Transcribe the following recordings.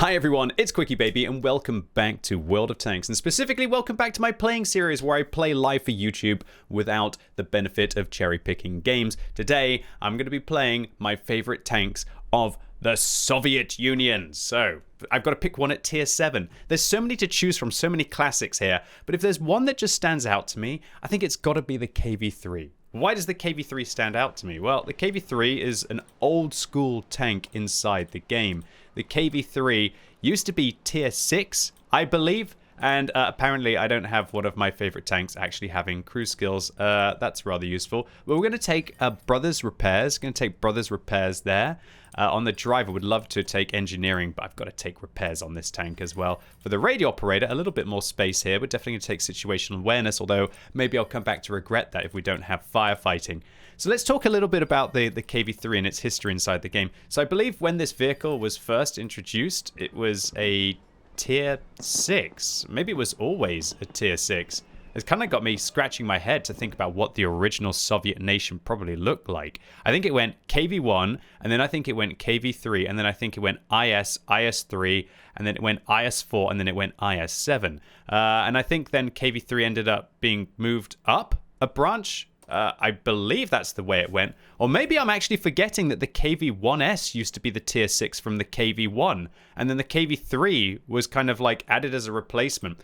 Hi everyone, it's QuickyBaby and welcome back to World of Tanks, and specifically welcome back to my playing series where I play live for YouTube without the benefit of cherry picking games. Today I'm going to be playing my favorite tanks of the Soviet Union. So I've got to pick one at tier 7. There's so many to choose from, so many classics here, but if there's one that just stands out to me, I think it's got to be the KV-3. Why does the KV-3 stand out to me? Well, the KV-3 is an old school tank inside the game. The KV-3 used to be tier 6, I believe, and apparently I don't have one of my favorite tanks actually having crew skills. That's rather useful. But we're going to take Brothers Repairs. Going to take Brothers Repairs there. On the drive, I would love to take Engineering, but I've got to take Repairs on this tank as well. For the Radio Operator, a little bit more space here. We're definitely going to take Situational Awareness, although maybe I'll come back to regret that if we don't have Firefighting. So let's talk a little bit about the KV-3 and its history inside the game. So I believe when this vehicle was first introduced, it was a tier 6. Maybe it was always a tier 6. It's kind of got me scratching my head to think about what the original Soviet nation probably looked like. I think it went KV-1, and then I think it went KV-3, and then I think it went IS, IS-3, and then it went IS-4, and then it went IS-7. And I think then KV-3 ended up being moved up a branch. I believe that's the way it went. Or maybe I'm actually forgetting that the KV-1S used to be the tier 6 from the KV-1, and then the KV-3 was kind of like added as a replacement.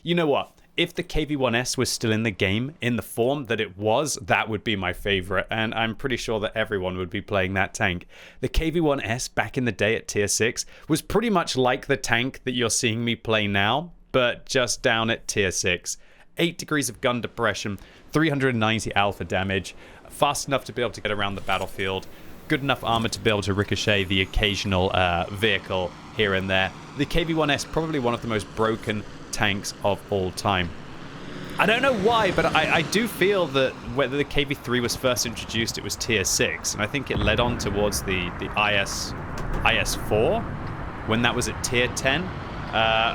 You know what? If the KV-1S was still in the game in the form that it was, that would be my favorite, and I'm pretty sure that everyone would be playing that tank. The KV-1S back in the day at tier 6 was pretty much like the tank that you're seeing me play now, but just down at tier 6. 8 degrees of gun depression, 390 alpha damage, fast enough to be able to get around the battlefield, good enough armor to be able to ricochet the occasional vehicle here and there. The KV-1S, probably one of the most broken tanks of all time. I don't know why, but I do feel that whether the KV-3 was first introduced, it was tier 6, and I think it led on towards the IS-4 when that was at tier 10.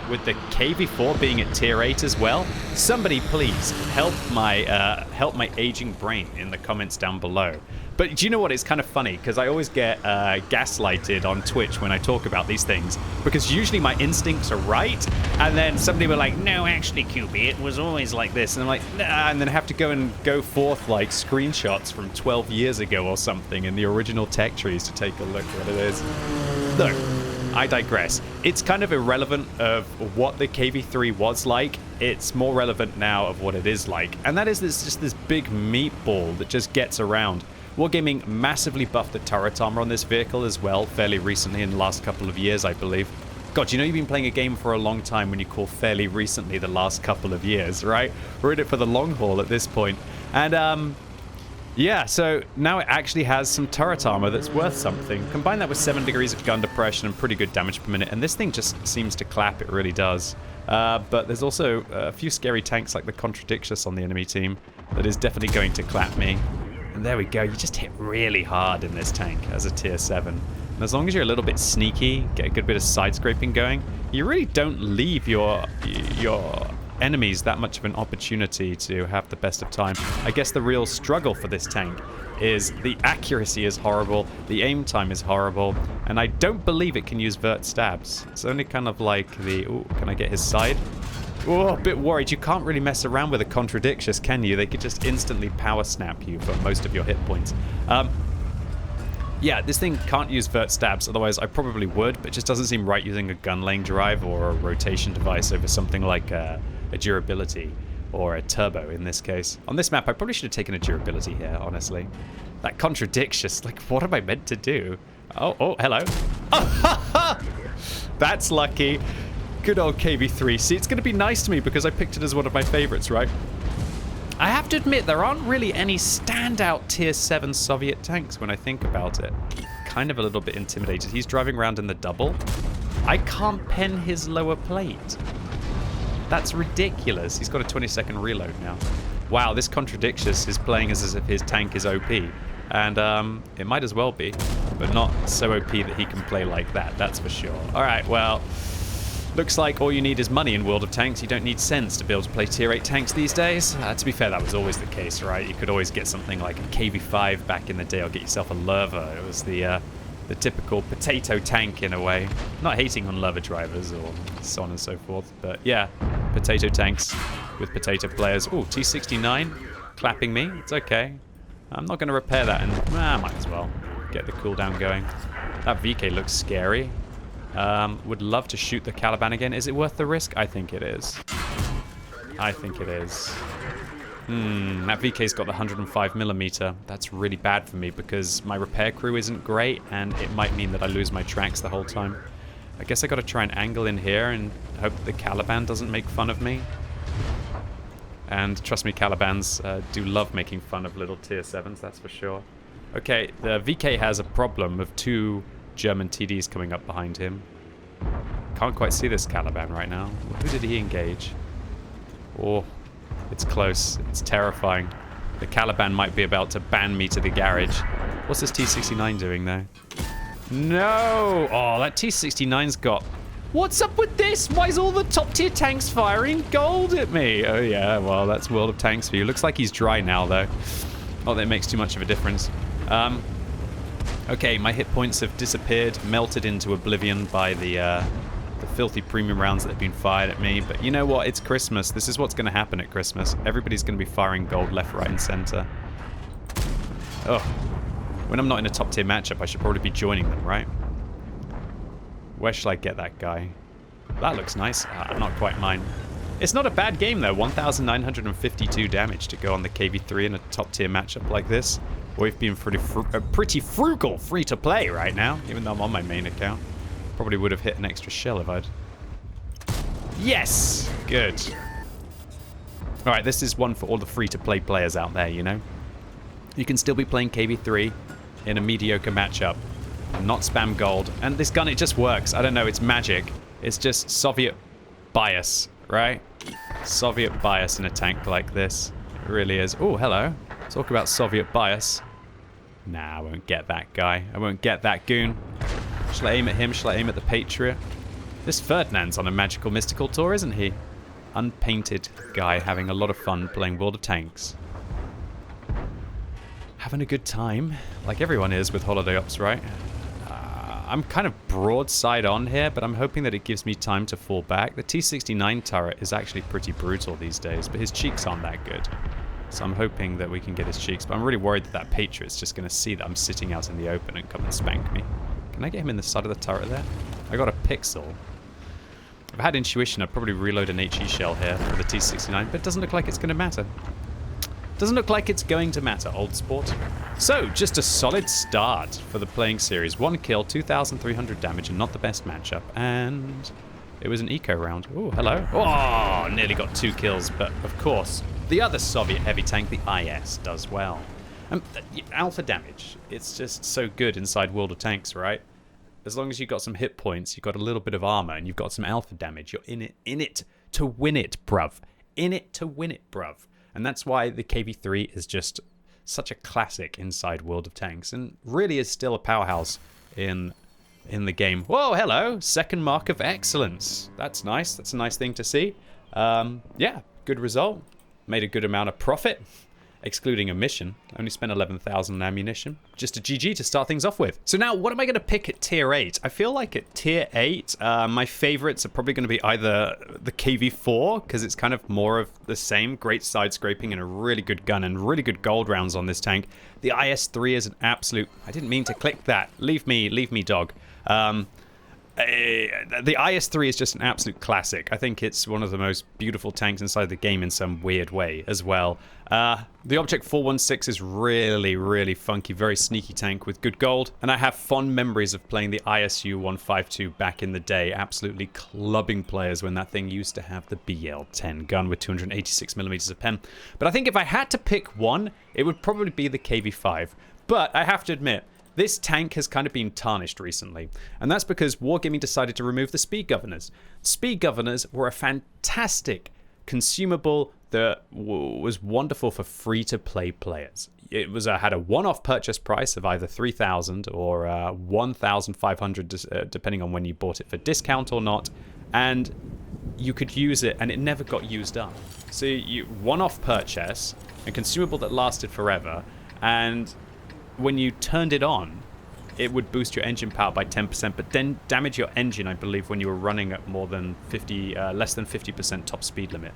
With the KV-4 being at tier 8 as well. Somebody please help my aging brain in the comments down below. But do you know what? It's kind of funny because I always get gaslighted on Twitch when I talk about these things, because usually my instincts are right, and then somebody will like, no, actually, QB, it was always like this, and I'm like, nah, and then I have to go forth like screenshots from 12 years ago or something in the original tech trees to take a look at what it is. Look, I digress. It's kind of irrelevant of what the KV-3 was like. It's more relevant now of what it is like, and that is just this big meatball that just gets around. Wargaming massively buffed the turret armor on this vehicle as well, fairly recently in the last couple of years, I believe. God, you know you've been playing a game for a long time when you call fairly recently the last couple of years, right? We're in it for the long haul at this point. And, yeah, so now it actually has some turret armor that's worth something. Combine that with 7 degrees of gun depression and pretty good damage per minute, and this thing just seems to clap, it really does. But there's also a few scary tanks like the Contradictious on the enemy team that is definitely going to clap me. And there we go, you just hit really hard in this tank as a tier 7. And as long as you're a little bit sneaky, get a good bit of side scraping going, you really don't leave your enemies that much of an opportunity to have the best of time. I guess the real struggle for this tank is the accuracy is horrible, the aim time is horrible, and I don't believe it can use vert stabs. It's only kind of like the... Ooh, can I get his side? Oh, a bit worried. You can't really mess around with a Contradictious, can you? They could just instantly power snap you for most of your hit points. Yeah, this thing can't use vert stabs, otherwise I probably would, but it just doesn't seem right using a gun lane drive or a rotation device over something like a durability or a turbo in this case. On this map, I probably should have taken a durability here, honestly. That Contradictious, like, what am I meant to do? Oh, hello. Oh, that's lucky. Good old KV-3. See, it's going to be nice to me because I picked it as one of my favorites, right? I have to admit, there aren't really any standout tier 7 Soviet tanks when I think about it. Kind of a little bit intimidated. He's driving around in the double. I can't pen his lower plate. That's ridiculous. He's got a 20-second reload now. Wow, this Contradictious is playing as if his tank is OP. And it might as well be, but not so OP that he can play like that, that's for sure. All right, well... Looks like all you need is money in World of Tanks. You don't need sense to be able to play tier 8 tanks these days. To be fair, that was always the case, right? You could always get something like a KV-5 back in the day, or get yourself a Lerva. It was the the typical potato tank in a way. Not hating on lever drivers or so on and so forth, but yeah, potato tanks with potato players. Oh, T69 clapping me. It's okay. I'm not going to repair that, and might as well get the cooldown going. That VK looks scary. Would love to shoot the Caliban again. Is it worth the risk? I think it is. I think it is. That VK's got the 105mm. That's really bad for me because my repair crew isn't great, and it might mean that I lose my tracks the whole time. I guess I got to try and angle in here and hope that the Caliban doesn't make fun of me. And trust me, Calibans do love making fun of little tier 7s, that's for sure. Okay, the VK has a problem of 2 German TDs coming up behind him. Can't quite see this Caliban right now. Who did he engage? Oh, it's close. It's terrifying. The Caliban might be about to ban me to the garage. What's this T69 doing there? No! Oh, that T69's got... What's up with this? Why is all the top tier tanks firing gold at me? Oh yeah, well, that's World of Tanks for you. Looks like he's dry now, though. Not that it makes too much of a difference. Okay, my hit points have disappeared, melted into oblivion by the filthy premium rounds that have been fired at me. But you know what? It's Christmas. This is what's going to happen at Christmas. Everybody's going to be firing gold left, right, and center. Oh, when I'm not in a top tier matchup, I should probably be joining them, right? Where should I get that guy? That looks nice. Not quite mine. It's not a bad game, though. 1,952 damage to go on the KV3 in a top tier matchup like this. We've been pretty frugal free to play right now, even though I'm on my main account. Probably would have hit an extra shell if I'd... Yes! Good. Alright, this is one for all the free to play players out there, you know? You can still be playing KV3 in a mediocre matchup and not spam gold. And this gun, it just works. I don't know, it's magic. It's just Soviet bias, right? Soviet bias in a tank like this. It really is. Oh, hello. Talk about Soviet bias. Nah, I won't get that guy. I won't get that goon. Shall I aim at him? Shall I aim at the Patriot? This Ferdinand's on a magical mystical tour, isn't he? Unpainted guy having a lot of fun playing World of Tanks. Having a good time, like everyone is with Holiday Ops, right? I'm kind of broadside on here, but I'm hoping that it gives me time to fall back. The T69 turret is actually pretty brutal these days, but his cheeks aren't that good. So I'm hoping that we can get his cheeks, but I'm really worried that that Patriot's just going to see that I'm sitting out in the open and come and spank me. Can I get him in the side of the turret there? I got a pixel. If I had intuition, I'd probably reload an HE shell here for the T69, but it doesn't look like it's going to matter. Doesn't look like it's going to matter, old sport. So, just a solid start for the playing series. 1 kill, 2,300 damage, and not the best matchup. And it was an eco round. Oh, hello. Oh, nearly got 2 kills, but of course, the other Soviet heavy tank, the IS, does well. Alpha damage, it's just so good inside World of Tanks, right? As long as you've got some hit points, you've got a little bit of armor, and you've got some alpha damage, you're in it to win it, bruv. In it to win it, bruv. And that's why the KV3 is just such a classic inside World of Tanks, and really is still a powerhouse in the game. Whoa, hello! Second mark of excellence. That's nice. That's a nice thing to see. Yeah, good result. Made a good amount of profit. Excluding a mission. Only spent 11,000 on ammunition. Just a GG to start things off with. So now, what am I going to pick at tier 8? I feel like at tier 8, my favorites are probably going to be either the KV4, because it's kind of more of the same. Great side scraping and a really good gun and really good gold rounds on this tank. The IS-3 is an absolute... I didn't mean to click that. Leave me, dog. The IS-3 is just an absolute classic. I think it's one of the most beautiful tanks inside the game in some weird way as well. The Object 416 is really, really funky, very sneaky tank with good gold. And I have fond memories of playing the ISU 152 back in the day, absolutely clubbing players when that thing used to have the BL-10 gun with 286mm of pen. But I think if I had to pick one, it would probably be the KV5. But I have to admit, this tank has kind of been tarnished recently, and that's because Wargaming decided to remove the speed governors. Speed governors were a fantastic consumable that was wonderful for free-to-play players. It was had a one-off purchase price of either 3,000 or 1,500, depending on when you bought it for discount or not, and you could use it, and it never got used up. So you one-off purchase, a consumable that lasted forever, and when you turned it on, it would boost your engine power by 10%, but then damage your engine, I believe, when you were running at more than less than 50% top speed limit.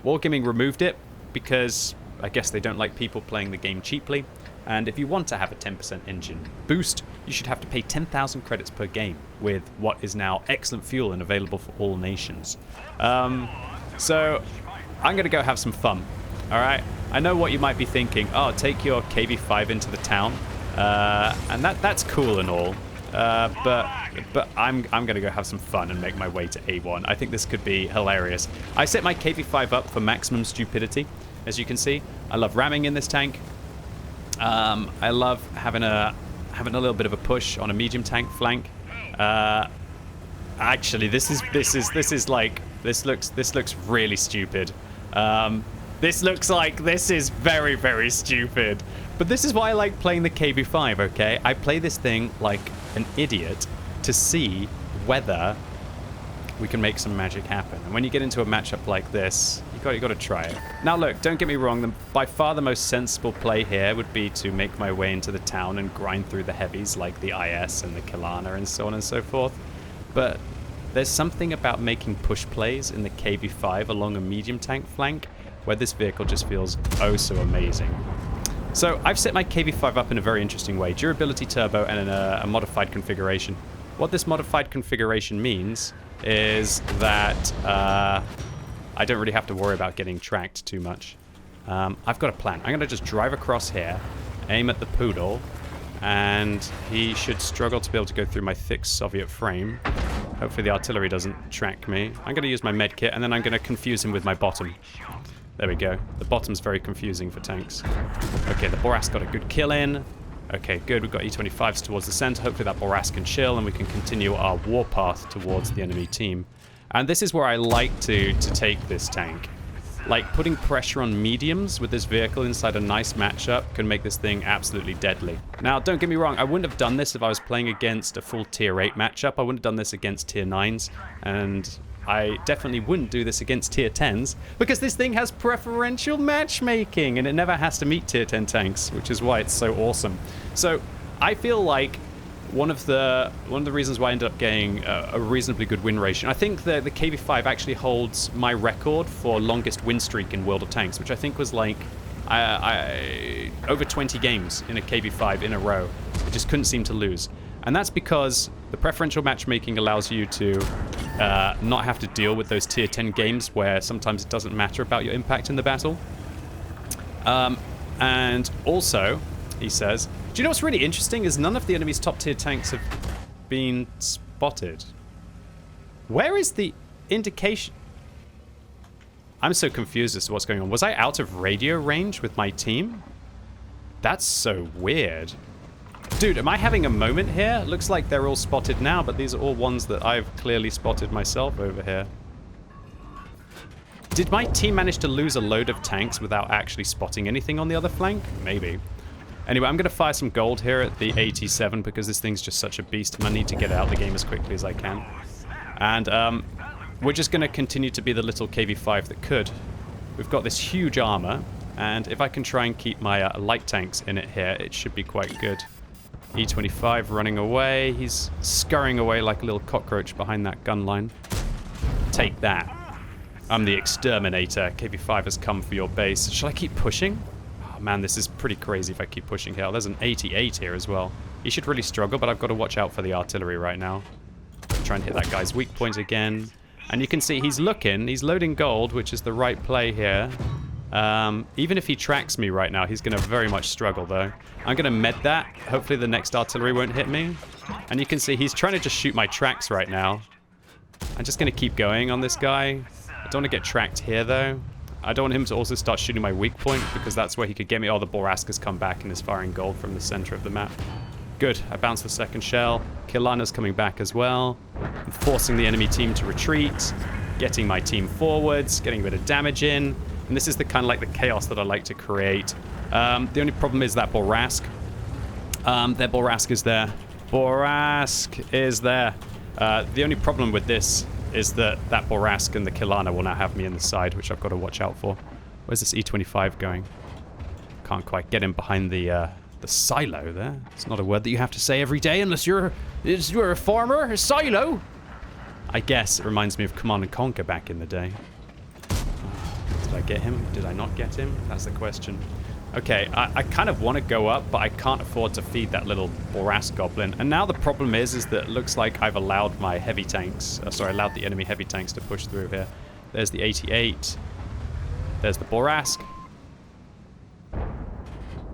Wargaming removed it because I guess they don't like people playing the game cheaply. And if you want to have a 10% engine boost, you should have to pay 10,000 credits per game with what is now excellent fuel and available for all nations. So I'm going to go have some fun. All right. I know what you might be thinking. Oh, take your KV-5 into the town. And that's cool and all. But I'm going to go have some fun and make my way to A1. I think this could be hilarious. I set my KV-5 up for maximum stupidity. As you can see, I love ramming in this tank. I love having a little bit of a push on a medium tank flank. Actually, this looks really stupid. This looks like this is very, very stupid. But this is why I like playing the KB5, okay? I play this thing like an idiot to see whether we can make some magic happen. And when you get into a matchup like this, you got to try it. Now look, don't get me wrong, by far the most sensible play here would be to make my way into the town and grind through the heavies like the IS and the Kilana and so on and so forth. But there's something about making push plays in the KB5 along a medium tank flank where this vehicle just feels oh so amazing. So I've set my KB5 up in a very interesting way. Durability turbo and a modified configuration. What this modified configuration means is that I don't really have to worry about getting tracked too much. I've got a plan. I'm going to just drive across here, aim at the poodle, and he should struggle to be able to go through my thick Soviet frame. Hopefully the artillery doesn't track me. I'm going to use my med kit, and then I'm going to confuse him with my bottom. There we go. The bottom's very confusing for tanks. Okay, the Boras got a good kill in. Okay, good. We've got E25s towards the center. Hopefully that Boras can chill, and we can continue our warpath towards the enemy team. And this is where I like to take this tank. Like, putting pressure on mediums with this vehicle inside a nice matchup can make this thing absolutely deadly. Now, don't get me wrong, I wouldn't have done this if I was playing against a full tier 8 matchup. I wouldn't have done this against tier 9s, and I definitely wouldn't do this against tier 10s, because this thing has preferential matchmaking, and it never has to meet tier 10 tanks, which is why it's so awesome. So, I feel like one of the reasons why I ended up getting a reasonably good win ratio. I think the KV-5 actually holds my record for longest win streak in World of Tanks, which I think was like over 20 games in a KV-5 in a row. I just couldn't seem to lose. And that's because the preferential matchmaking allows you to not have to deal with those tier 10 games where sometimes it doesn't matter about your impact in the battle. And also, he says, do you know what's really interesting is none of the enemy's top tier tanks have been spotted. Where is the indication? I'm so confused as to what's going on. Was I out of radio range with my team? That's so weird. Dude, am I having a moment here? Looks like they're all spotted now, but these are all ones that I've clearly spotted myself over here. Did my team manage to lose a load of tanks without actually spotting anything on the other flank? Maybe. Anyway, I'm going to fire some gold here at the AT7 because this thing's just such a beast and I need to get out of the game as quickly as I can. And we're just going to continue to be the little KV-5 that could. We've got this huge armor, and if I can try and keep my light tanks in it here, it should be quite good. E25 running away. He's scurrying away like a little cockroach behind that gun line. Take that. I'm the exterminator. KV-5 has come for your base. Shall I keep pushing? Oh man, this is pretty crazy if I keep pushing here. There's an 88 here as well. He should really struggle, but I've got to watch out for the artillery right now. Try and hit that guy's weak point again. And you can see he's looking. He's loading gold, which is the right play here. Even if he tracks me right now, he's going to very much struggle, though. I'm going to med that. Hopefully the next artillery won't hit me. And you can see he's trying to just shoot my tracks right now. I'm just going to keep going on this guy. I don't want to get tracked here, though. I don't want him to also start shooting my weak point, because that's where he could get me. Oh, the Boraska's come back and is firing gold from the center of the map. Good. I bounced the second shell. Kilana's coming back as well. I'm forcing the enemy team to retreat. Getting my team forwards. Getting a bit of damage in. And this is the kind of like the chaos that I like to create. The only problem is that Borask. Their Borask is there. Borask is there. The only problem with this is that Borask and the Kilana will now have me in the side, which I've got to watch out for. Where's this E25 going? Can't quite get him behind the The silo there. It's not a word that you have to say every day unless you're a farmer. A silo. I guess it reminds me of Command & Conquer back in the day. Did I get him? Did I not get him? That's the question. Okay, I kind of want to go up, but I can't afford to feed that little Boras goblin. And now the problem is that it looks like I've allowed my heavy tanks, allowed the enemy heavy tanks to push through here. There's the 88. There's the Borask.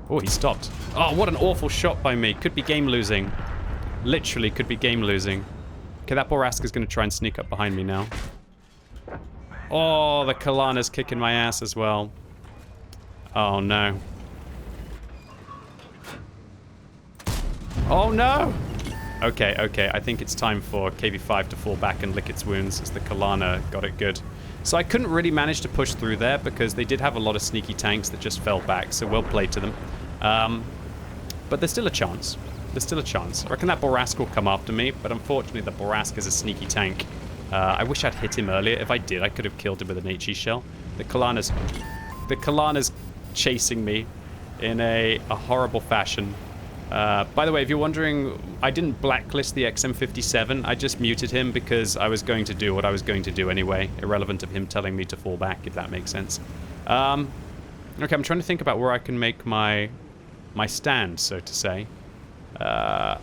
Oh, he stopped. Oh, what an awful shot by me. Could be game losing. Literally could be game losing. Okay, that Borask is going to try and sneak up behind me now. Oh, the Kalana's kicking my ass as well. Oh, no. Oh, no! Okay, okay. I think it's time for KV5 to fall back and lick its wounds as the Kalana got it good. So I couldn't really manage to push through there because they did have a lot of sneaky tanks that just fell back, so well played to them. But there's still a chance. There's still a chance. I reckon that Borask will come after me, but unfortunately the Borask is a sneaky tank. I wish I'd hit him earlier. If I did, I could have killed him with an HE shell. The Kalana's chasing me in a horrible fashion. By the way, if you're wondering, I didn't blacklist the XM57. I just muted him because I was going to do what I was going to do anyway, irrelevant of him telling me to fall back, if that makes sense. Okay, I'm trying to think about where I can make my stand, so to say. I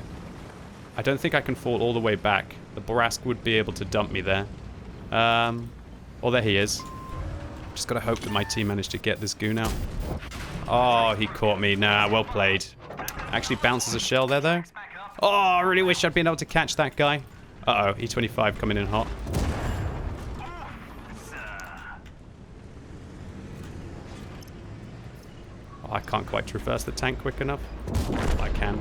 don't think I can fall all the way back. The Borask would be able to dump me there. Oh, there he is. Just gotta hope that my team managed to get this goon out. Oh, he caught me. Nah, well played. Actually bounces a shell there, though. Oh, I really wish I'd been able to catch that guy. Uh-oh, E25 coming in hot. Oh, I can't quite traverse the tank quick enough. I can.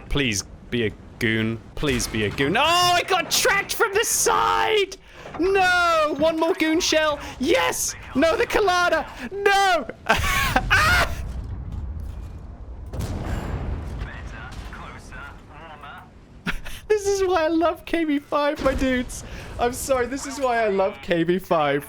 Please be a goon. Please be a goon. Oh, I got tracked from the side! No! One more goon shell. Yes! No, the Kalana! No! Ah! This is why I love KB5, my dudes. I'm sorry, this is why I love KB5.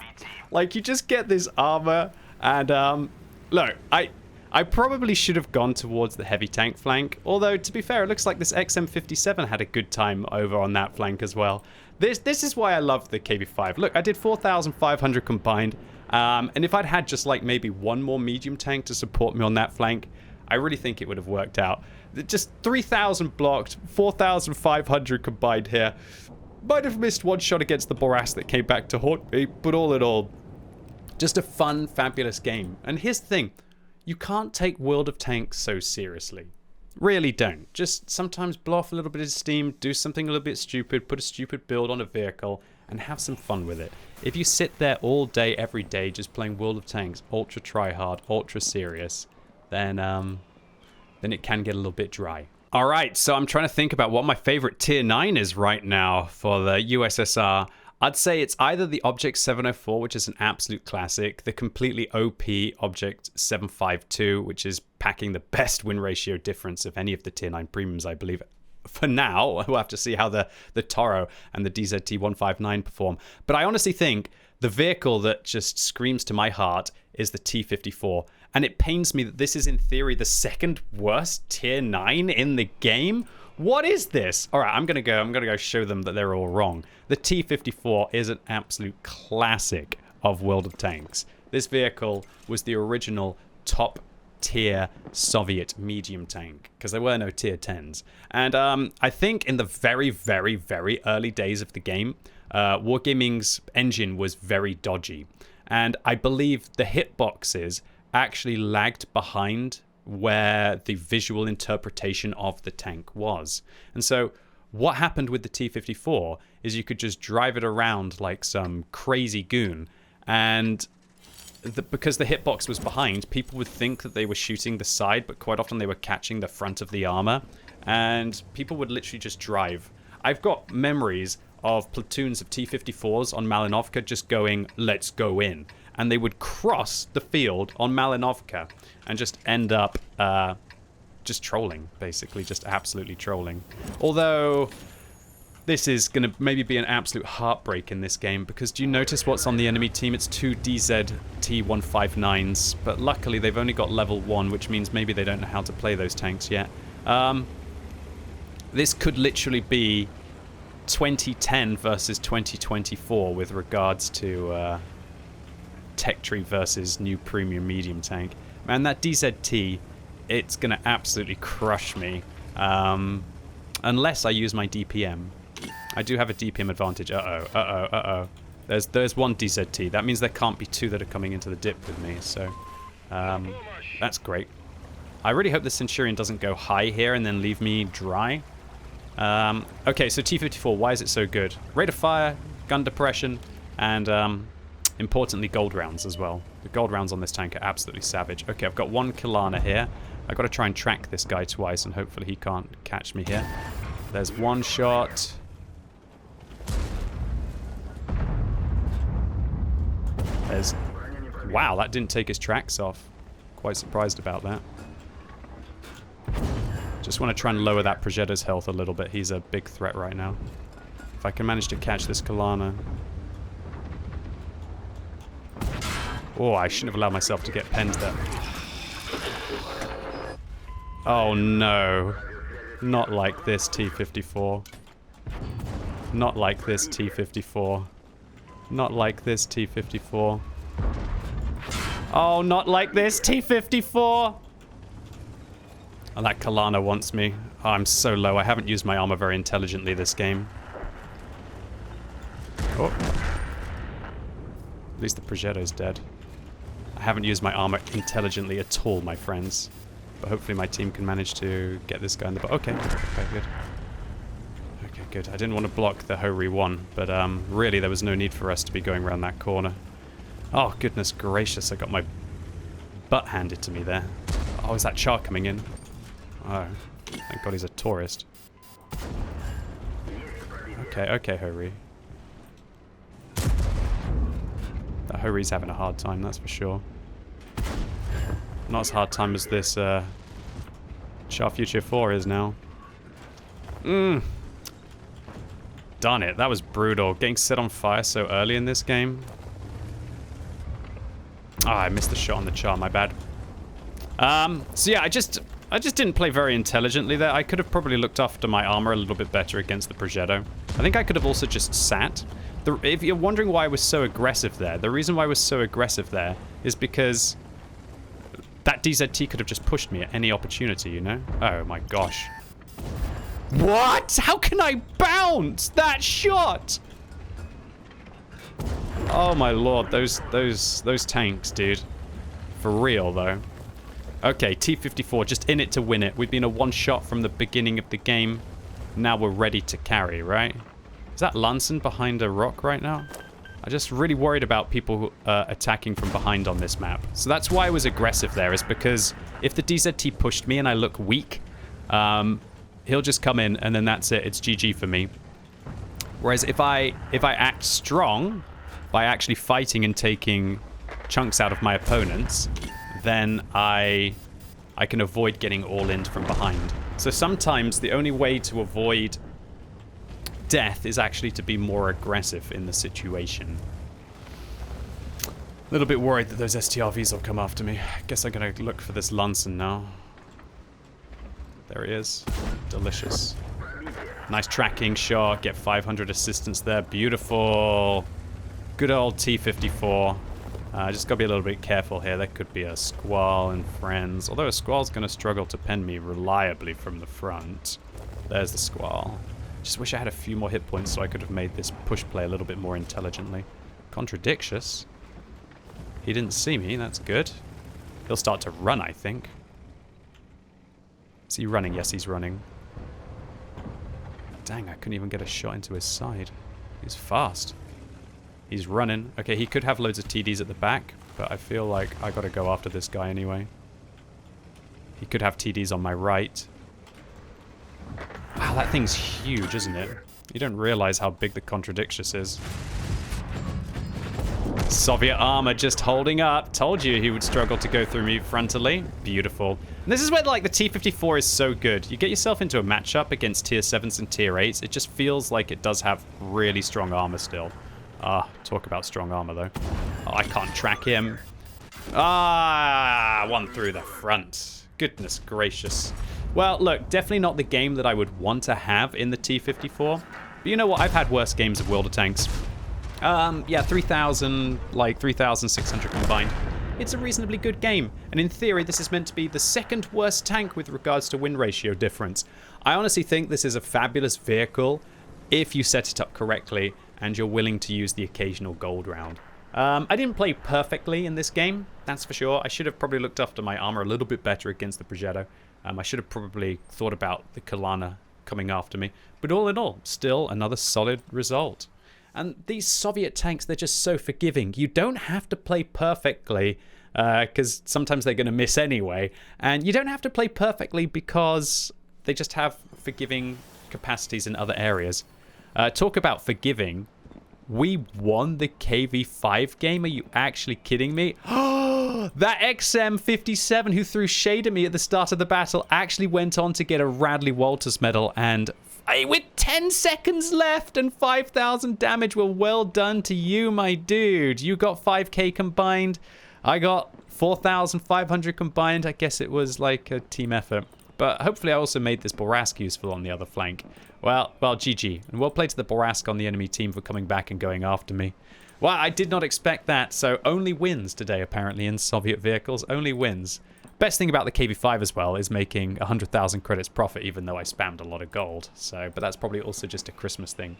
Like, you just get this armor, and, look, I probably should have gone towards the heavy tank flank. Although, to be fair, it looks like this XM57 had a good time over on that flank as well. This is why I love the KB5. Look, I did 4,500 combined. And if I'd had just like maybe one more medium tank to support me on that flank, I really think it would have worked out. Just 3,000 blocked, 4,500 combined here. Might have missed one shot against the Boras that came back to haunt me, but all in all, just a fun, fabulous game. And here's the thing. You can't take World of Tanks so seriously. Really don't. Just sometimes blow off a little bit of steam, do something a little bit stupid, put a stupid build on a vehicle, and have some fun with it. If you sit there all day, every day, just playing World of Tanks, ultra try-hard, ultra serious, then it can get a little bit dry. All right, so I'm trying to think about what my favorite tier 9 is right now for the USSR. I'd say it's either the Object 704, which is an absolute classic, the completely OP Object 752, which is packing the best win ratio difference of any of the tier 9 premiums, I believe. For now, we'll have to see how the Toro and the DZT-159 perform. But I honestly think the vehicle that just screams to my heart is the T-54. And it pains me that this is, in theory, the second worst tier 9 in the game. What is this? All right, I'm gonna go show them that they're all wrong. The T-54 is an absolute classic of World of Tanks. This vehicle was the original top tier Soviet medium tank, because there were no tier 10s. And I think in the very, very, very early days of the game, Wargaming's engine was very dodgy. And I believe the hitboxes actually lagged behind where the visual interpretation of the tank was. And so what happened with the T-54 is you could just drive it around like some crazy goon, and because the hitbox was behind, people would think that they were shooting the side, but quite often they were catching the front of the armor, and people would literally just drive. I've got memories of platoons of T-54s on Malinovka just going, let's go in. And they would cross the field on Malinovka and just end up just trolling, basically, just absolutely trolling. Although, This is going to maybe be an absolute heartbreak in this game, because do you notice what's on the enemy team? It's 2 DZ T159s, but luckily they've only got level 1, which means maybe they don't know how to play those tanks yet. This could literally be 2010 versus 2024 with regards to tech tree versus new premium medium tank. Man, that DZT, it's going to absolutely crush me. Unless I use my DPM. I do have a DPM advantage. There's one DZT. That means there can't be 2 that are coming into the dip with me, so that's great. I really hope the Centurion doesn't go high here and then leave me dry. Okay, so T-54, why is it so good? Rate of fire, gun depression, and importantly gold rounds as well. The gold rounds on this tank are absolutely savage. Okay, I've got 1 Kilana here. I've got to try and track this guy twice, and hopefully he can't catch me here. There's 1 shot. There's... Wow, that didn't take his tracks off. Quite surprised about that. Just want to try and lower that Progetto's health a little bit. He's a big threat right now. If I can manage to catch this Kilana. Oh, I shouldn't have allowed myself to get penned there. Oh no. Not like this, T-54. Not like this, T-54. Not like this, T-54. Oh, not like this, T-54! Oh, that Kilana wants me. Oh, I'm so low. I haven't used my armor very intelligently this game. Oh. At least the Progetto's dead. I haven't used my armor intelligently at all, my friends. But hopefully my team can manage to get this guy in the... Okay, okay, good. Okay, good. I didn't want to block the Hori 1, but really there was no need for us to be going around that corner. Oh, goodness gracious, I got my butt handed to me there. Oh, is that Char coming in? Oh, thank God he's a tourist. Okay, okay, Hori. That Hori's having a hard time, that's for sure. Not as hard time as this Char Future 4 is now. Darn it, that was brutal. Getting set on fire so early in this game. Ah, I missed the shot on the Char, my bad. So yeah, I just didn't play very intelligently there. I could have probably looked after my armor a little bit better against the Progetto. I think I could have also just sat. If you're wondering why I was so aggressive there, the reason why I was so aggressive there is because that DZT could have just pushed me at any opportunity, you know? Oh my gosh. What? How can I bounce that shot? Oh my lord, those tanks, dude. For real though. Okay, T-54, just in it to win it. We've been a 1-shot from the beginning of the game. Now we're ready to carry, right? Is that Lanson behind a rock right now? I'm just really worried about people attacking from behind on this map. So that's why I was aggressive there, is because if the DZT pushed me and I look weak, he'll just come in and then that's it. It's GG for me. Whereas if I act strong by actually fighting and taking chunks out of my opponents, then I can avoid getting all in from behind. So sometimes the only way to avoid death is actually to be more aggressive in the situation. A little bit worried that those STRVs will come after me. I guess I'm gonna look for this Lanson now. There he is. Delicious. Nice tracking shot. Get 500 assistance there. Beautiful. Good old T-54. Just gotta be a little bit careful here. There could be a Squall and friends. Although a Squall's gonna struggle to pen me reliably from the front. There's the Squall. Just wish I had a few more hit points so I could have made this push play a little bit more intelligently. Contradictious. He didn't see me. That's good. He'll start to run, I think. Is he running? Yes, he's running. Dang, I couldn't even get a shot into his side. He's fast. He's running. Okay, he could have loads of TDs at the back, but I feel like I gotta go after this guy anyway. He could have TDs on my right. Wow, that thing's huge, isn't it? You don't realize how big the Contradictious is. Soviet armor just holding up. Told you he would struggle to go through me frontally. Beautiful. And this is where, like, the T-54 is so good. You get yourself into a matchup against tier 7s and tier 8s. It just feels like it does have really strong armor still. Talk about strong armor, though. Oh, I can't track him. One through the front. Goodness gracious. Well, look, definitely not the game that I would want to have in the T-54. But you know what? I've had worse games of World of Tanks. Yeah, 3,000, like 3,600 combined. It's a reasonably good game, and in theory this is meant to be the second worst tank with regards to win ratio difference. I honestly think this is a fabulous vehicle if you set it up correctly and you're willing to use the occasional gold round. I didn't play perfectly in this game, that's for sure. I should have probably looked after my armor a little bit better against the Progetto. I should have probably thought about the Kalana coming after me. But all in all, still another solid result. And these Soviet tanks, they're just so forgiving. You don't have to play perfectly, because sometimes they're going to miss anyway. And you don't have to play perfectly because they just have forgiving capacities in other areas. Talk about forgiving. We won the KV5 game? Are you actually kidding me? That XM57 who threw shade at me at the start of the battle actually went on to get a Radley Walters medal, and with 10 seconds left and 5,000 damage, well done to you, my dude. You got 5k combined. I got 4,500 combined. I guess it was like a team effort. But hopefully I also made this Borask useful on the other flank. Well, GG. And well played to the Borask on the enemy team for coming back and going after me. Well, I did not expect that. So only wins today, apparently, in Soviet vehicles. Only wins. Best thing about the KV5 as well is making 100,000 credits profit, even though I spammed a lot of gold. So, but that's probably also just a Christmas thing.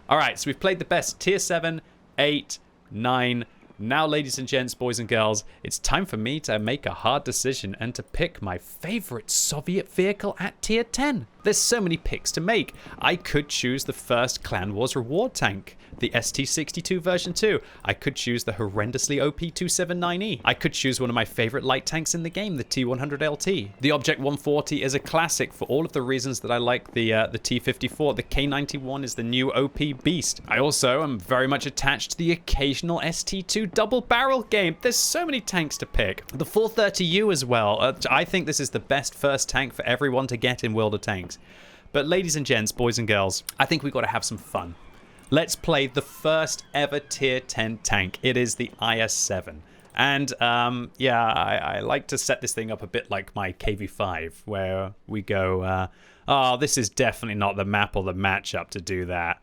All right, so we've played the best tier 7, 8, 9. Now, ladies and gents, boys and girls, it's time for me to make a hard decision and to pick my favorite Soviet vehicle at tier 10. There's so many picks to make. I could choose the first Clan Wars reward tank, the ST-62 version 2. I could choose the horrendously OP 279E. I could choose one of my favorite light tanks in the game, the T-100LT. The Object 140 is a classic for all of the reasons that I like the T-54. The K91 is the new OP beast. I also am very much attached to the occasional ST-2 double barrel game. There's so many tanks to pick. The 430U as well. I think this is the best first tank for everyone to get in World of Tanks. But ladies and gents, boys and girls, I think we've got to have some fun. Let's play the first ever tier 10 tank. It is the IS-7. And yeah, I like to set this thing up a bit like my KV-5, where we go, oh, this is definitely not the map or the matchup to do that.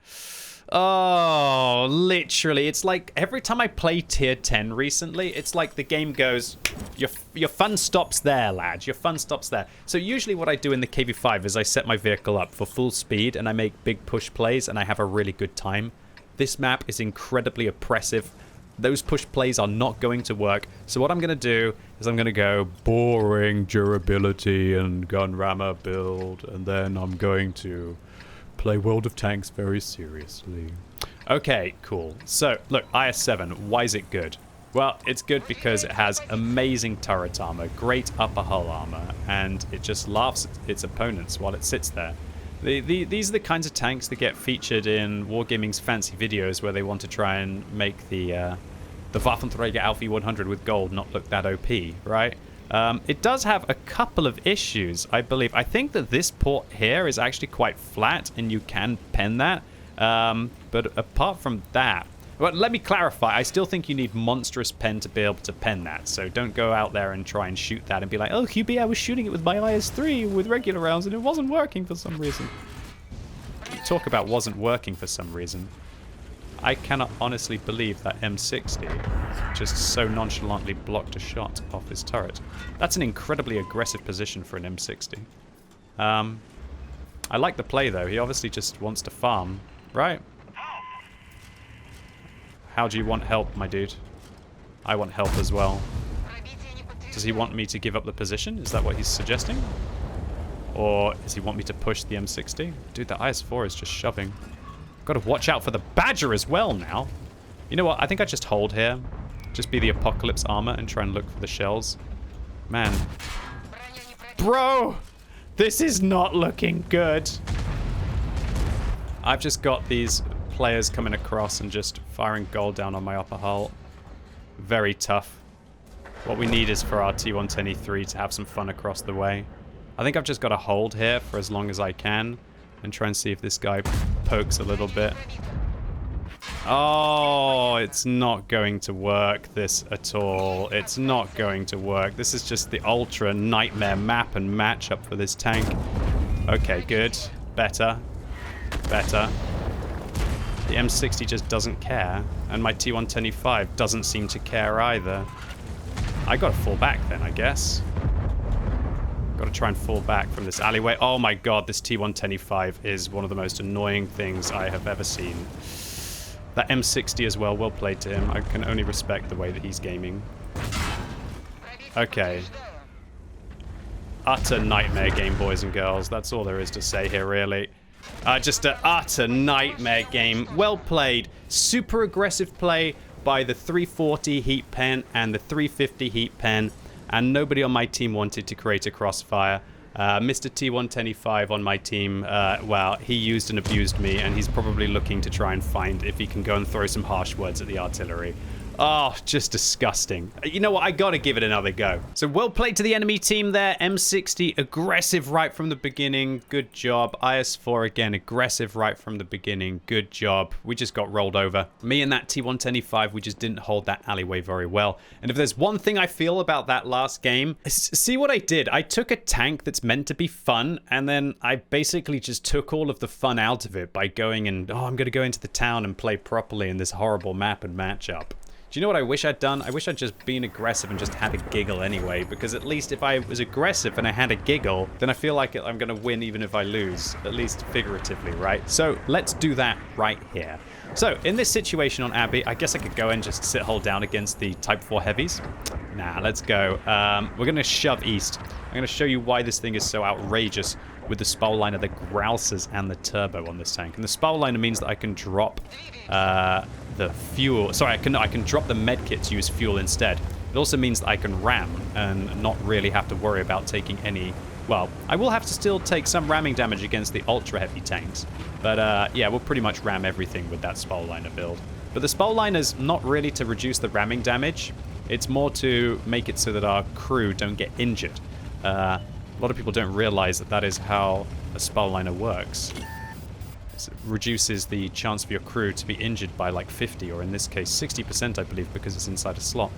Oh, literally, it's like every time I play tier 10 recently, it's like the game goes, your fun stops there, lads. Your fun stops there. So usually what I do in the KV5 is I set my vehicle up for full speed and I make big push plays and I have a really good time. This map is incredibly oppressive. Those push plays are not going to work. So what I'm going to do is I'm going to go boring durability and gun rammer build, and then I'm going to play World of Tanks very seriously. Okay, cool. So, look, IS-7, why is it good? Well, it's good because it has amazing turret armor, great upper hull armor, and it just laughs at its opponents while it sits there. These are the kinds of tanks that get featured in Wargaming's fancy videos where they want to try and make the Waffenträger Alfie 100 with gold not look that OP, right? It does have a couple of issues, I believe. I think that this port here is actually quite flat, and you can pen that. But apart from that... Well, let me clarify. I still think you need monstrous pen to be able to pen that. So don't go out there and try and shoot that and be like, oh, QB, I was shooting it with my IS-3 with regular rounds, and it wasn't working for some reason. Talk about wasn't working for some reason. I cannot honestly believe that M60 just so nonchalantly blocked a shot off his turret. That's an incredibly aggressive position for an M60. I like the play, though. He obviously just wants to farm, right? How do you want help, my dude? I want help as well. Does he want me to give up the position? Is that what he's suggesting? Or does he want me to push the M60? Dude, the IS-4 is just shoving. Got to watch out for the Badger as well now. You know what? I think I just hold here. Just be the Apocalypse armor and try and look for the shells. Man. Bro! This is not looking good. I've just got these players coming across and just firing gold down on my upper hull. Very tough. What we need is for our T110E3 to have some fun across the way. I think I've just got to hold here for as long as I can and try and see if this guy pokes a little bit. Oh, it's not going to work this at all. It's not going to work. This is just the ultra nightmare map and matchup for this tank. Okay, good. Better. Better. The M60 just doesn't care, and my T110E5 doesn't seem to care either. I gotta fall back then, I guess. Gotta try and fall back from this alleyway. Oh my god, this T110E5 is one of the most annoying things I have ever seen. That M60 as well played to him. I can only respect the way that he's gaming. Okay. Utter nightmare game, boys and girls. That's all there is to say here, really. Just an utter nightmare game. Well played. Super aggressive play by the 340 heat pen and the 350 heat pen. And nobody on my team wanted to create a crossfire. Mr. T110E5 on my team, well, he used and abused me, and he's probably looking to try and find if he can go and throw some harsh words at the artillery. Oh, just disgusting. You know what? I gotta give it another go. So well played to the enemy team there. M60, aggressive right from the beginning. Good job. IS-4 again, aggressive right from the beginning. Good job. We just got rolled over. Me and that T110E5, we just didn't hold that alleyway very well. And if there's one thing I feel about that last game, see what I did? I took a tank that's meant to be fun, and then I basically just took all of the fun out of it by going and, oh, I'm gonna go into the town and play properly in this horrible map and matchup. Do you know what I wish I'd done? I wish I'd just been aggressive and just had a giggle anyway, because at least if I was aggressive and I had a giggle, then I feel like I'm going to win even if I lose, at least figuratively, right? So let's do that right here. So in this situation on Abbey, I guess I could go and just hold down against the Type 4 heavies. Nah, let's go. We're going to shove east. I'm going to show you why this thing is so outrageous with the spell liner, the grousers, and the turbo on this tank. And the spell liner means that I can drop the fuel. Sorry, I can drop the medkit to use fuel instead. It also means that I can ram and not really have to worry about taking any... Well, I will have to still take some ramming damage against the ultra heavy tanks. But yeah, we'll pretty much ram everything with that spell liner build. But the spell liner's not really to reduce the ramming damage. It's more to make it so that our crew don't get injured. A lot of people don't realize that that is how a spell liner works. It reduces the chance for your crew to be injured by like 50, or in this case 60%, I believe, because it's inside a slot.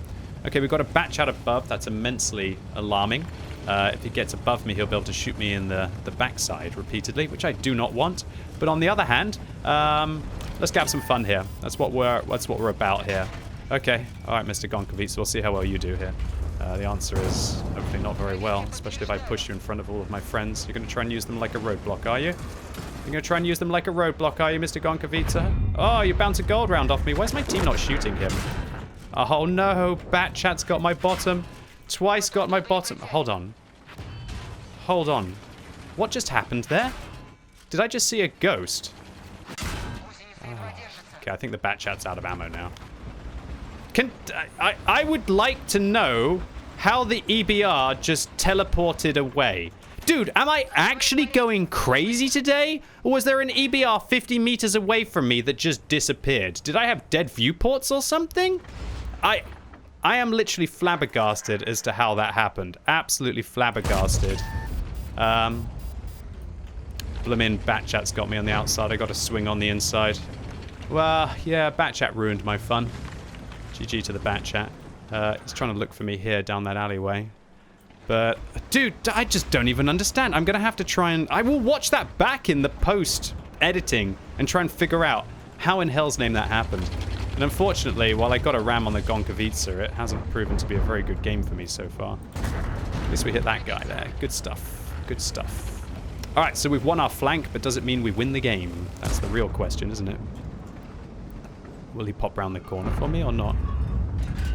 Okay, we've got a batch out above. That's immensely alarming. If he gets above me, he'll be able to shoot me in the backside repeatedly, which I do not want. But on the other hand, let's have some fun here. That's what we're about here. Okay, all right, Mr. Gonkovic, we'll see how well you do here. The answer is hopefully not very well, especially if I push you in front of all of my friends. You're going to try and use them like a roadblock, are you? You're going to try and use them like a roadblock, are you, Mr. Gonkovic? Oh, you bounced a gold round off me. Why's my team not shooting him? Oh, no. Batchat's got my bottom. Twice got my bottom. Hold on. Hold on. What just happened there? Did I just see a ghost? Oh, okay, I think the Batchat's out of ammo now. I would like to know how the EBR just teleported away. Dude, am I actually going crazy today? Or was there an EBR 50 meters away from me that just disappeared? Did I have dead viewports or something? I am literally flabbergasted as to how that happened. Absolutely flabbergasted. Blimmin' Batchat's got me on the outside. I got to swing on the inside. Well, yeah, Batchat ruined my fun. GG to the Batchat. He's trying to look for me here down that alleyway. But, dude, I just don't even understand. I'm going to have to try and... I will watch that back in the post-editing and try and figure out how in hell's name that happened. And unfortunately, while I got a ram on the Gonkovica, it hasn't proven to be a very good game for me so far. At least we hit that guy there. Good stuff. Good stuff. All right, so we've won our flank, but does it mean we win the game? That's the real question, isn't it? Will he pop round the corner for me or not?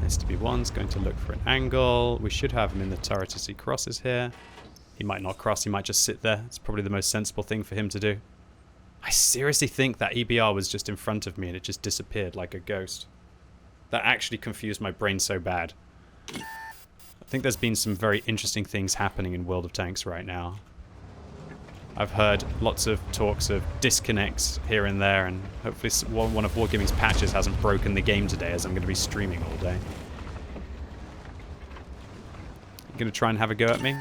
STB1's going to look for an angle. We should have him in the turret as he crosses here. He might not cross. He might just sit there. It's probably the most sensible thing for him to do. I seriously think that EBR was just in front of me and it just disappeared like a ghost. That actually confused my brain so bad. I think there's been some very interesting things happening in World of Tanks right now. I've heard lots of talks of disconnects here and there, and hopefully one of Wargaming's patches hasn't broken the game today, as I'm going to be streaming all day. going to try and have a go at me?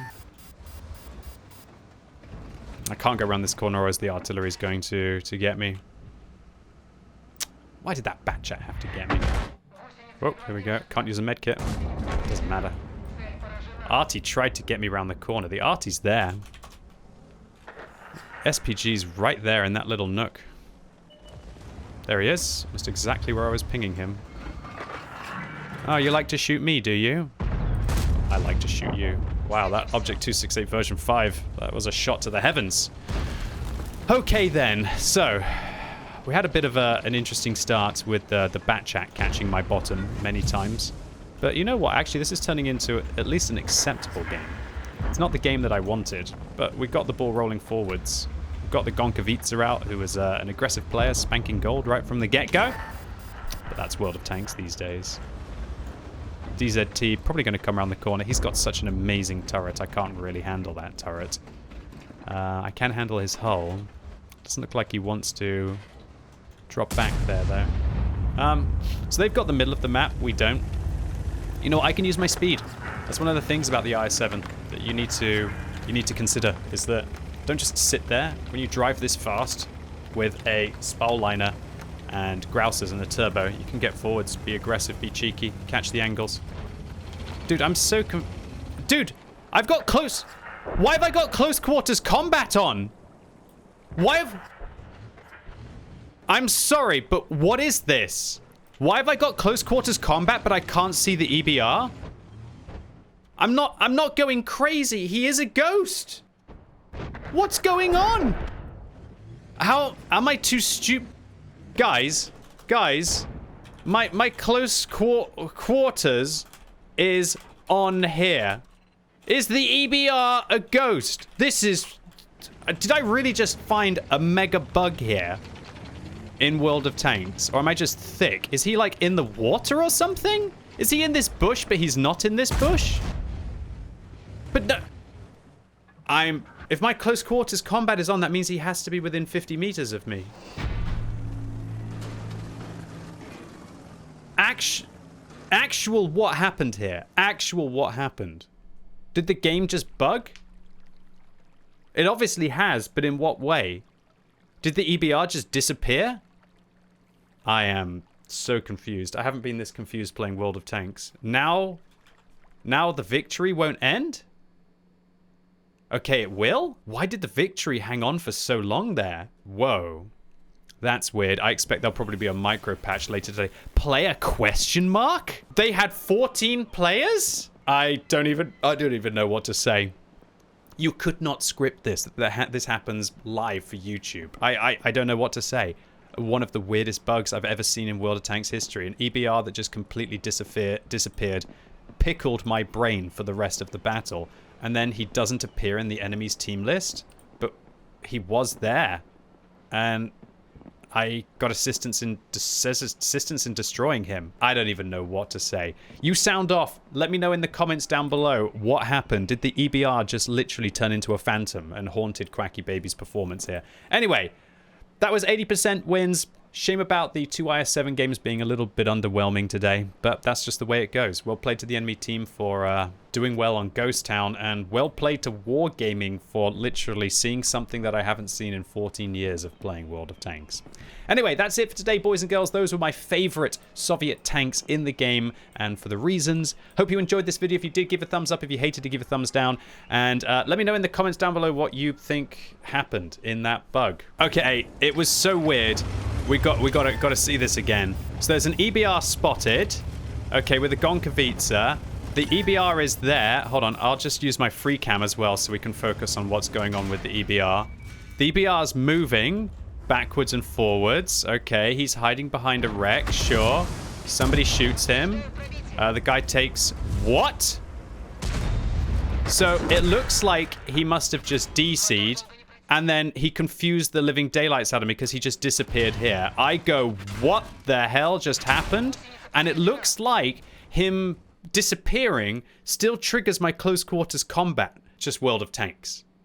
I can't go around this corner or else the artillery is going to get me. Why did that bat chat have to get me? Oh, here we go. Can't use a medkit. Doesn't matter. Artie tried to get me around the corner. The Artie's there. SPG's right there in that little nook. There he is. Almost exactly where I was pinging him. Oh, you like to shoot me, do you? I like to shoot you. Wow, that Object 268 version 5, that was a shot to the heavens. Okay then, so we had a bit of an interesting start with the bat chat catching my bottom many times. But you know what, actually this is turning into at least an acceptable game. It's not the game that I wanted, but we got the ball rolling forwards. We've got the Gonkovica out, who was an aggressive player, spanking gold right from the get-go. But that's World of Tanks these days. DZT probably going to come around the corner. He's got such an amazing turret. I can't really handle that turret. I can handle his hull. Doesn't look like he wants to drop back there, though. So they've got the middle of the map. We don't. You know, I can use my speed. That's one of the things about the IS-7 that you need to consider, is that don't just sit there. When you drive this fast with a Spal liner and grousers and a turbo, you can get forwards, be aggressive, be cheeky, catch the angles. Dude, I'm so Dude, I've got close... Why have I got close quarters combat on? Why have... I'm sorry, but what is this? Why have I got close quarters combat, but I can't see the EBR? I'm not going crazy. He is a ghost. What's going on? How... Am I too stupid? Guys, my close quarters is on here. Is the EBR a ghost? This is... Did I really just find a mega bug here in World of Tanks? Or am I just thick? Is he like in the water or something? Is he in this bush but he's not in this bush? But no... If my close quarters combat is on, that means he has to be within 50 meters of me. Actual what happened here? Actual what happened? Did the game just bug? It obviously has, but in what way? Did the EBR just disappear? I am so confused. I haven't been this confused playing World of Tanks. Now the victory won't end? Okay, it will? Why did the victory hang on for so long there? Whoa. That's weird. I expect there'll probably be a micro patch later today. Player question mark? They had 14 players? I don't even know what to say. You could not script this. This happens live for YouTube. I don't know what to say. One of the weirdest bugs I've ever seen in World of Tanks history. An EBR that just completely disappeared, pickled my brain for the rest of the battle. And then he doesn't appear in the enemy's team list, but he was there. And I got assistance in destroying him. I don't even know what to say. You sound off. Let me know in the comments down below what happened. Did the EBR just literally turn into a phantom and haunted QuickyBaby's performance here? Anyway, that was 80% wins. Shame about the 2 IS-7 games being a little bit underwhelming today, but that's just the way it goes. Well played to the enemy team for doing well on Ghost Town, and well played to Wargaming for literally seeing something that I haven't seen in 14 years of playing World of Tanks. Anyway, that's it for today, boys and girls. Those were my favorite Soviet tanks in the game, and for the reasons. Hope you enjoyed this video. If you did, give a thumbs up. If you hated it, give a thumbs down. And let me know in the comments down below what you think happened in that bug. Okay, it was so weird. We got to see this again. So there's an EBR spotted. Okay, with a Gonkovica. The EBR is there. Hold on, I'll just use my free cam as well so we can focus on what's going on with the EBR. The EBR's moving backwards and forwards. Okay, he's hiding behind a wreck, sure. Somebody shoots him. The guy takes... What? So it looks like he must have just DC'd, and then he confused the living daylights out of me because he just disappeared here. I go, what the hell just happened? And it looks like him disappearing still triggers my close quarters combat. Just World of Tanks.